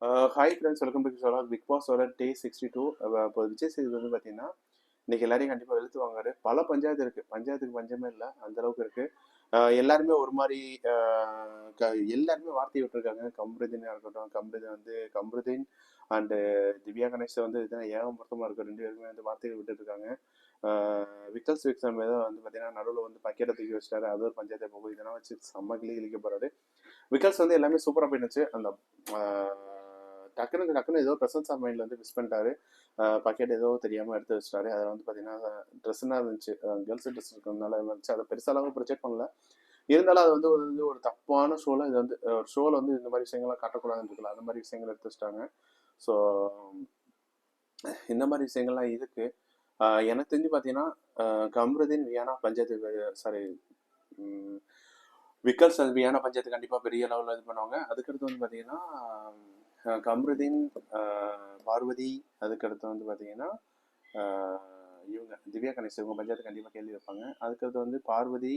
Hi friends, welcome back to big பாஸோட day 62. இப்போ விஜய் சேது வந்து பார்த்தீங்கன்னா இன்னைக்கு எல்லாரையும் கண்டிப்பாக வெளுத்து வாங்குறாரு. பல பஞ்சாயத்து இருக்கு, பஞ்சாயத்துக்கு பஞ்சமே இல்லை, அந்த அளவுக்கு இருக்கு. எல்லாருமே ஒரு மாதிரி எல்லாருமே வார்த்தை விட்டுருக்காங்க. கம்ருதீனா இருக்கட்டும், கம்ருதீன் அண்டு திவ்யா கணேஷ் வந்து இதுதான் ஏகமொத்தமாக இருக்கு. ரெண்டு பேருமே வந்து வார்த்தைகள் விட்டுட்டு இருக்காங்க. விக்கல்ஸ் விக்ஸம் ஏதோ வந்து பார்த்தீங்கன்னா நடுவில் வந்து பக்கெட்டை தூக்கி வச்சிட்டாரு. அது ஒரு பஞ்சாயத்தை போகும். இதெல்லாம் வச்சு செம்ம கிளிக்க போறாரு. விக்கல்ஸ் வந்து எல்லாமே சூப்பராக போயிடுச்சு. அந்த டக்குனு டக்குனு ஏதோ பிரசன்ஸ் ஆஃப் மைண்டில் வந்து மிஸ் பண்ணிட்டாரு. பக்கெட் ஏதோ தெரியாமல் எடுத்து வச்சிட்டாரு. அதில் வந்து பார்த்தீங்கன்னா ட்ரெஸ்ஸுனா இருந்துச்சு, கேர்ள்ஸ் ட்ரெஸ் இருக்கிறதுனால இருந்துச்சு. அதை பெருசாலாம் ப்ரொஜெக்ட் பண்ணல. இருந்தாலும் அது வந்து ஒரு தப்பான ஷோவில் இது வந்து ஒரு ஷோவில் வந்து இந்த மாதிரி விஷயங்கள்லாம் காட்டக்கூடாதுன்னு இருக்குல்ல, அந்த மாதிரி விஷயங்கள் எடுத்து வச்சிட்டாங்க. ஸோ இந்த மாதிரி விஷயங்கள்லாம் இருக்கு. எனக்கு தெரிஞ்சு பார்த்தீங்கன்னா கம்ருதீன் வியானா பஞ்சாயத்து, சாரி, விக்கல்ஸ் வியானா பஞ்சாயத்து கண்டிப்பாக பெரிய லெவலில் இது பண்ணுவாங்க. அதுக்கடுத்து வந்து பார்த்தீங்கன்னா கம்ருதீன், பார்வதி, அதுக்கடுத்து வந்து பார்த்தீங்கன்னா இவங்க திவ்யா கணேஷ், இவங்க பஞ்சாயத்து கண்டிப்பாக கேள்வி வைப்பாங்க. அதுக்கடுத்து வந்து பார்வதி,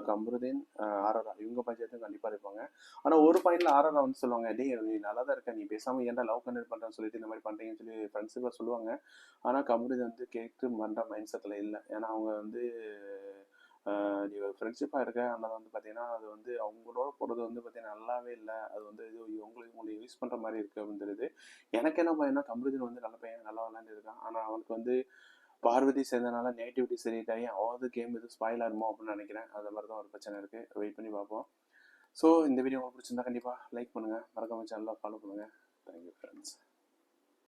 கம்ருதீன், ஆர்ஆர்ஆ, இவங்க பஞ்சாயத்தும் கண்டிப்பாக இருப்பாங்க. ஆனால் ஒரு பாயிண்ட்ல ஆர்ஆர்ஆ வந்து சொல்லுவாங்க, டே நீ நல்லா தான் இருக்க, நீ பேசாமல் ஏன்டா லவ் கண்டக்ட் பண்ணுறேன்னு சொல்லிட்டு இந்த மாதிரி பண்ணுறீங்கன்னு சொல்லி ஃப்ரெண்ட்ஸுக்காக சொல்லுவாங்க. ஆனால் கம்ருதீன் வந்து கேட்டு பண்ணுற மைண்ட் செட்டில் இல்லை. ஏன்னா அவங்க வந்து நீ ஒரு ஃப்ரெண்ட்ஷிப்பாக இருக்க, ஆனால் வந்து பார்த்தீங்கன்னா அது வந்து அவங்களோட போகிறது வந்து பார்த்தீங்கன்னா நல்லாவே இல்லை. அது வந்து இது உங்களை யூஸ் பண்ணுற மாதிரி இருக்குது அப்படின்னு தெரியுது. எனக்கு என்ன பையனா, கம்ருதீன் வந்து நல்ல பையன், நல்லா விளையாண்டு இருக்கான். ஆனால் அவனுக்கு வந்து பார்வதி சேர்ந்தனால நெகட்டிவிட்டி செரிட் ஆகி அவாவது கேம் எதுவும் ஸ்பாயில் ஆகுமோ அப்படின்னு நினைக்கிறேன். அது மாதிரி தான் ஒரு பிரச்சனை இருக்குது. வெயிட் பண்ணி பார்ப்போம். ஸோ இந்த வீடியோ உங்களுக்கு பிடிச்சிருந்தா கண்டிப்பாக லைக் பண்ணுங்கள், மறக்காம சேனலில் ஃபாலோ பண்ணுங்கள். Thank you friends.